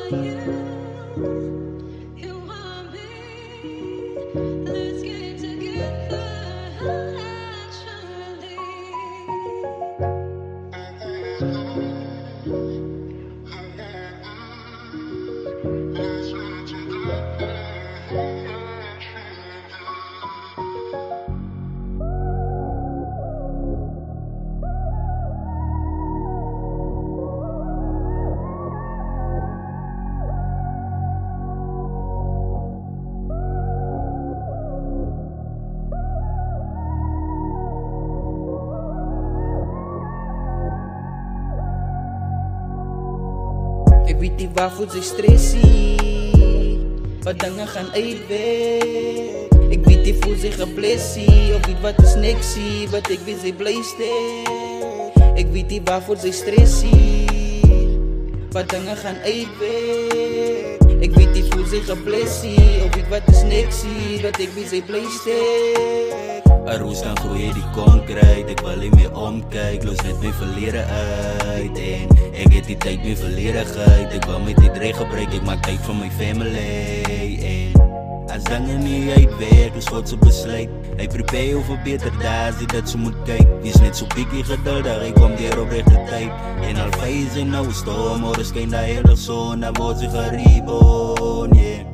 Ik weet niet waarvoor ze stressie, wat dingen gaan uitweg. Ik weet niet voel zich een blessie, of niet wat is nexie, wat ik weet ze blijste. Ik weet niet waarvoor ze stressie, wat dingen gaan uitweg. Ik weet niet voel zich een blessie, of niet wat is nexie, wat ik weet ze blijste. Een roes kan groeien die concreet, ik wil niet meer omkijken, los net mijn verleden uit. En ik heb die tijd meer verledigheid, ik wil met die dreig gebruiken, ik maak tijd voor mijn family. En als dingen niet uitwerkt, is wat ze besluit. Hij prepare over beter dagen, dat ze moet kijken. Die is net zo biggie geduldig, ik kom weer op rechte tijd. En al vijf zijn nou storm, hoor is geen hele zon, dan wordt ze gereboren, yeah.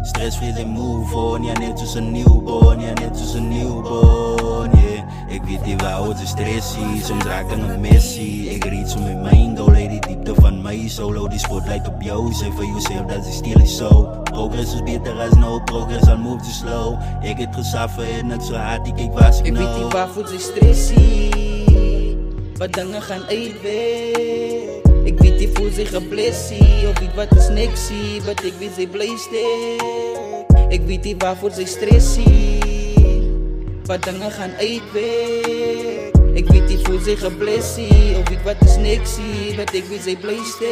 Stressfree en move on, ja net zoals een newborn, ja net zoals een newborn, yeah. Ik weet niet waar het is stressie, soms raak ik een messie. Ik rijd zo met mijn goal, die diepte van mij solo. Die spotlight op jou, zeg voor jezelf dat is stil is zo. Progress is beter als no progress, al move too slow. Ik heb gesaffen en het zo hard, ik was ik Ik weet niet waarvoor ze stressie, wat dingen gaan uitweg. Ik weet niet voel zich een blessie, of niet wat is nexie, wat ik weet ze blijste. Ik weet niet waarvoor ze stressie, wat dingen gaan uitweg. Ik weet niet voel zich een blessie, of niet wat is nexie, wat ik weet ze blijste.